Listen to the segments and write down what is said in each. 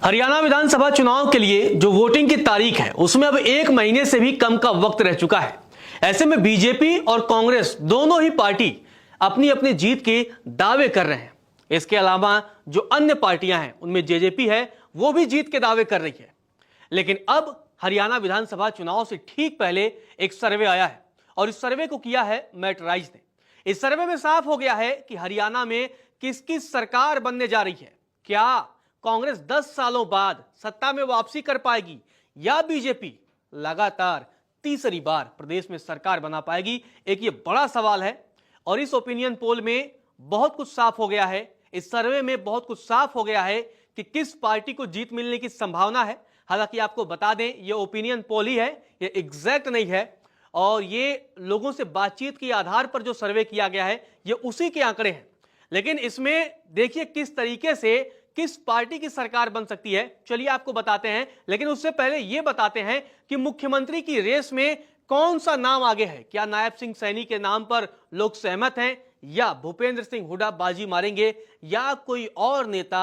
हरियाणा विधानसभा चुनाव के लिए जो वोटिंग की तारीख है उसमें अब 1 महीने से भी कम का वक्त रह चुका है। ऐसे में बीजेपी और कांग्रेस दोनों ही पार्टी अपनी अपनी जीत के दावे कर रहे हैं। इसके अलावा जो अन्य पार्टियां हैं उनमें जेजेपी है, वो भी जीत के दावे कर रही है। लेकिन अब हरियाणा विधानसभा चुनाव से ठीक पहले एक सर्वे आया है और इस सर्वे को किया है मैटराइज ने। इस सर्वे में साफ हो गया है कि हरियाणा में किसकी सरकार बनने जा रही है। क्या कांग्रेस 10 सालों बाद सत्ता में वापसी कर पाएगी या बीजेपी लगातार तीसरी बार प्रदेश में सरकार बना पाएगी? एक ये बड़ा सवाल है और इस ओपिनियन पोल में बहुत कुछ साफ हो गया है। इस सर्वे में बहुत कुछ साफ हो गया है कि किस पार्टी को जीत मिलने की संभावना है। हालांकि आपको बता दें, ये ओपिनियन पोल ही है, ये एग्जैक्ट नहीं है और ये लोगों से बातचीत के आधार पर जो सर्वे किया गया है ये उसी के आंकड़े हैं। लेकिन इसमें देखिए किस तरीके से किस पार्टी की सरकार बन सकती है, चलिए आपको बताते हैं। लेकिन उससे पहले यह बताते हैं कि मुख्यमंत्री की रेस में कौन सा नाम आगे है। क्या नायब सिंह सैनी के नाम पर लोग सहमत हैं या भूपेंद्र सिंह हुड्डा बाजी मारेंगे या कोई और नेता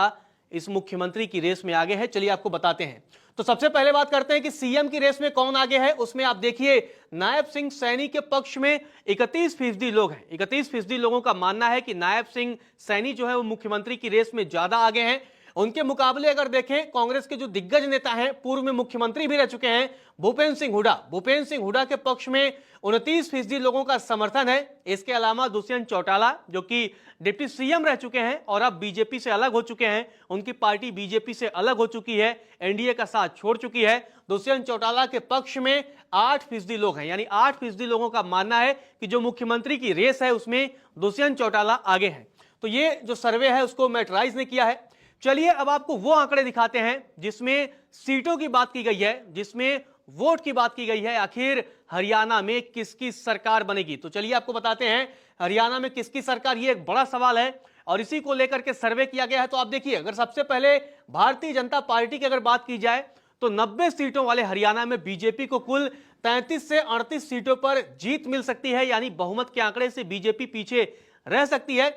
इस मुख्यमंत्री की रेस में आगे है, चलिए आपको बताते हैं। तो सबसे पहले बात करते हैं कि सीएम की रेस में कौन आगे है। उसमें आप देखिए नायब सिंह सैनी के पक्ष में 31% लोग हैं। 31% लोगों का मानना है कि नायब सिंह सैनी जो है वो मुख्यमंत्री की रेस में ज्यादा आगे हैं। उनके मुकाबले अगर देखें, कांग्रेस के जो दिग्गज नेता हैं, पूर्व में मुख्यमंत्री भी रह चुके हैं, भूपेंद्र सिंह हुड्डा के पक्ष में 29% लोगों का समर्थन है। इसके अलावा दुष्यंत चौटाला जो कि डिप्टी सीएम रह चुके हैं और अब बीजेपी से अलग हो चुके हैं, उनकी पार्टी बीजेपी से अलग हो चुकी है, एनडीए का साथ छोड़ चुकी है। दुष्यंत चौटाला के पक्ष में 8% लोग हैं, यानी 8% लोगों का मानना है कि जो मुख्यमंत्री की रेस है उसमें दुष्यंत चौटाला आगे हैं। तो ये जो सर्वे है उसको मैटराइज ने किया है। चलिए अब आपको वो आंकड़े दिखाते हैं जिसमें सीटों की बात की गई है, जिसमें वोट की बात की गई है। आखिर हरियाणा में किसकी सरकार बनेगी, तो चलिए आपको बताते हैं हरियाणा में किसकी सरकार। ये एक बड़ा सवाल है और इसी को लेकर के सर्वे किया गया है। तो आप देखिए, अगर सबसे पहले भारतीय जनता पार्टी की अगर बात की जाए तो 90 सीटों वाले हरियाणा में बीजेपी को कुल 33 से 38 सीटों पर जीत मिल सकती है, यानी बहुमत के आंकड़े से बीजेपी पीछे रह सकती है।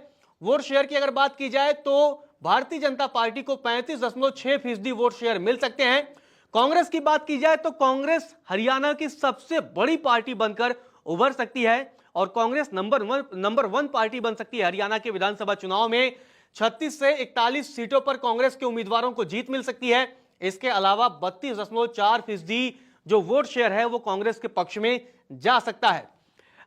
वोट शेयर की अगर बात की जाए तो भारतीय जनता पार्टी को 35.6% वोट शेयर मिल सकते हैं। कांग्रेस की बात की जाए तो कांग्रेस हरियाणा की सबसे बड़ी पार्टी बनकर उभर सकती है और कांग्रेस नंबर वन पार्टी बन सकती है हरियाणा के विधानसभा चुनाव में। 36 से 41 सीटों पर कांग्रेस के उम्मीदवारों को जीत मिल सकती है। इसके अलावा 32.4% जो वोट शेयर है वो कांग्रेस के पक्ष में जा सकता है।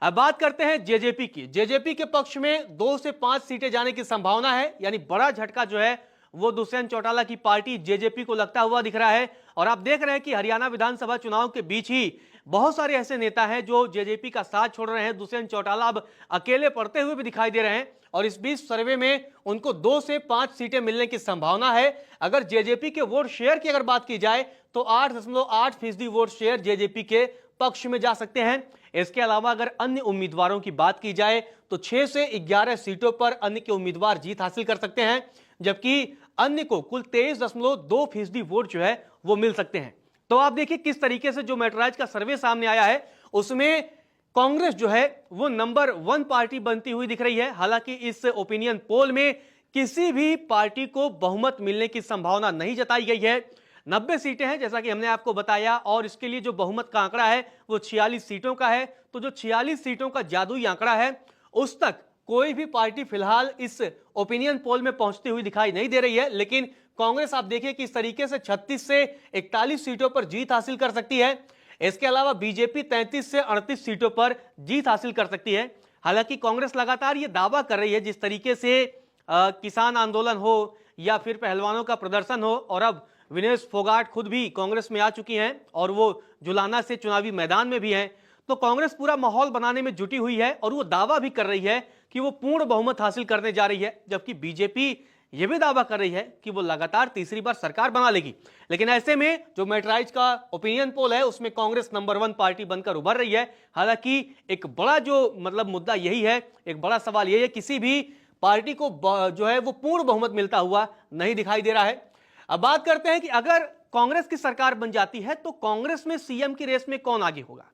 अब बात करते हैं जेजेपी की। जेजेपी के पक्ष में 2 से 5 सीटें जाने की संभावना है, यानी बड़ा झटका जो है वो दुष्यंत चौटाला की पार्टी जेजेपी को लगता हुआ दिख रहा है। और आप देख रहे हैं कि हरियाणा विधानसभा चुनाव के बीच ही बहुत सारे ऐसे नेता हैं जो जेजेपी का साथ छोड़ रहे हैं। दुष्यंत चौटाला अब अकेले पड़ते हुए भी दिखाई दे रहे हैं और इस बीच सर्वे में उनको 2 से 5 सीटें मिलने की संभावना है। अगर जेजेपी के वोट शेयर की अगर बात की जाए तो 8.8% वोट शेयर जेजेपी के पक्ष में जा सकते हैं। इसके अलावा अगर अन्य उम्मीदवारों की बात की जाए तो 6 से 11 सीटों पर अन्य के उम्मीदवार जीत हासिल कर सकते हैं, जबकि अन्य को कुल 23.2% वोट जो है वो मिल सकते हैं। तो आप देखिए किस तरीके से जो मैटराइज का सर्वे सामने आया है उसमें कांग्रेस जो है वो नंबर 1 पार्टी बनती हुई दिख रही है। हालांकि इस ओपिनियन पोल में किसी भी पार्टी को बहुमत मिलने की संभावना नहीं जताई गई है। 90 सीटें हैं जैसा कि हमने आपको बताया और इसके लिए जो बहुमत का आंकड़ा है वो 46 सीटों का है। तो जो 46 सीटों का जादुई आंकड़ा है उस तक कोई भी पार्टी फिलहाल इस ओपिनियन पोल में पहुंचती हुई दिखाई नहीं दे रही है। लेकिन कांग्रेस आप देखिए कि इस तरीके से 36 से 41 सीटों पर जीत हासिल कर सकती है। इसके अलावा बीजेपी 33 से 38 सीटों पर जीत हासिल कर सकती है। हालांकि कांग्रेस लगातार ये दावा कर रही है, जिस तरीके से किसान आंदोलन हो या फिर पहलवानों का प्रदर्शन हो, और अब विनेश फोगाट खुद भी कांग्रेस में आ चुकी हैं और वो जुलाना से चुनावी मैदान में भी हैं, तो कांग्रेस पूरा माहौल बनाने में जुटी हुई है और वो दावा भी कर रही है कि वो पूर्ण बहुमत हासिल करने जा रही है। जबकि बीजेपी ये भी दावा कर रही है कि वो लगातार तीसरी बार सरकार बना लेगी। लेकिन ऐसे में जो मैटराइज का ओपिनियन पोल है उसमें कांग्रेस नंबर 1 पार्टी बनकर उभर रही है। हालांकि एक बड़ा जो मुद्दा यही है, एक बड़ा सवाल यही है, किसी भी पार्टी को जो है वो पूर्ण बहुमत मिलता हुआ नहीं दिखाई दे रहा है। अब बात करते हैं कि अगर कांग्रेस की सरकार बन जाती है तो कांग्रेस में सीएम की रेस में कौन आगे होगा।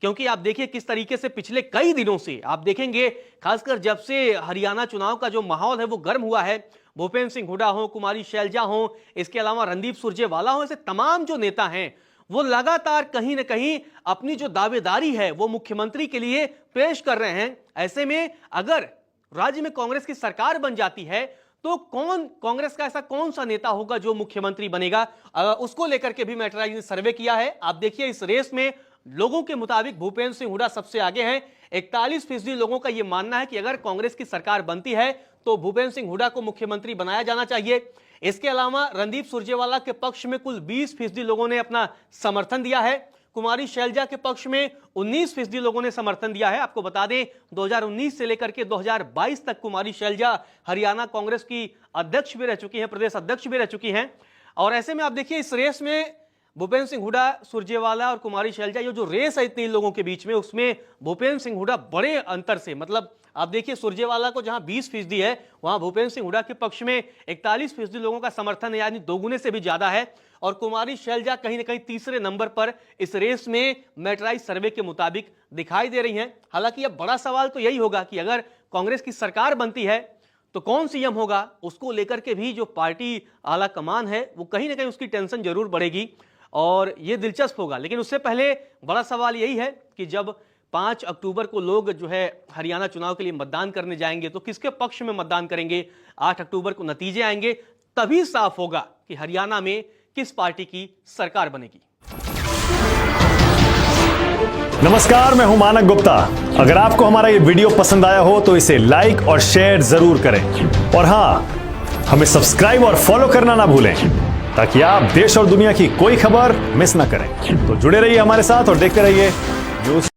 क्योंकि आप देखिए किस तरीके से पिछले कई दिनों से आप देखेंगे, खासकर जब से हरियाणा चुनाव का जो माहौल है वो गर्म हुआ है, भूपेंद्र सिंह हुड्डा हो, कुमारी शैलजा हो, इसके अलावा रणदीप सुरजेवाला हो, ऐसे तमाम जो नेता हैं वो लगातार कहीं ना कहीं अपनी जो दावेदारी है वो मुख्यमंत्री के लिए पेश कर रहे हैं। ऐसे में अगर राज्य में कांग्रेस की सरकार बन जाती है तो कांग्रेस का ऐसा कौन सा नेता होगा जो मुख्यमंत्री बनेगा, उसको लेकर के भी मैटराइज ने सर्वे किया है। आप देखिए इस रेस में लोगों के मुताबिक भूपेंद्र सिंह हुड्डा सबसे आगे हैं। 41% लोगों का यह मानना है कि अगर कांग्रेस की सरकार बनती है तो भूपेंद्र सिंह हुड्डा को मुख्यमंत्री बनाया जाना चाहिए। इसके अलावा रणदीप सुरजेवाला के पक्ष में कुल 20% लोगों ने अपना समर्थन दिया है। कुमारी शैलजा के पक्ष में 19% लोगों ने समर्थन दिया है। आपको बता दें 2019 से लेकर के 2022 तक कुमारी शैलजा हरियाणा कांग्रेस की अध्यक्ष भी रह चुकी हैं, प्रदेश अध्यक्ष भी रह चुकी हैं। और ऐसे में आप देखिए इस रेस में भूपेंद्र सिंह हुड्डा, सुरजेवाला और कुमारी शैलजा, ये जो रेस है इतने लोगों के बीच में, उसमें भूपेंद्र सिंह हुड्डा बड़े अंतर से, मतलब आप देखिए सुरजेवाला को जहां 20% है वहां भूपेंद्र सिंह हुड्डा के पक्ष में 41% लोगों का समर्थन है, यानी दोगुने से भी ज्यादा है। और कुमारी शैलजा कहीं ना कहीं तीसरे नंबर पर इस रेस में मैटराइज सर्वे के मुताबिक दिखाई दे रही हैं। हालांकि अब बड़ा सवाल तो यही होगा कि अगर कांग्रेस की सरकार बनती है तो कौन सीएम होगा, उसको लेकर के भी जो पार्टी आला कमान है वो कहीं ना कहीं उसकी टेंशन जरूर बढ़ेगी और ये दिलचस्प होगा। लेकिन उससे पहले बड़ा सवाल यही है कि जब 5 अक्टूबर को लोग जो है हरियाणा चुनाव के लिए मतदान करने जाएंगे तो किसके पक्ष में मतदान करेंगे। 8 अक्टूबर को नतीजे आएंगे, तभी साफ होगा कि हरियाणा में किस पार्टी की सरकार बनेगी। नमस्कार, मैं हूं मानक गुप्ता। अगर आपको हमारा ये वीडियो पसंद आया हो तो इसे लाइक और शेयर जरूर करें और हां, हमें सब्सक्राइब और फॉलो करना ना भूलें ताकि आप देश और दुनिया की कोई खबर मिस ना करें। तो जुड़े रहिए हमारे साथ और देखते रहिए न्यूज़।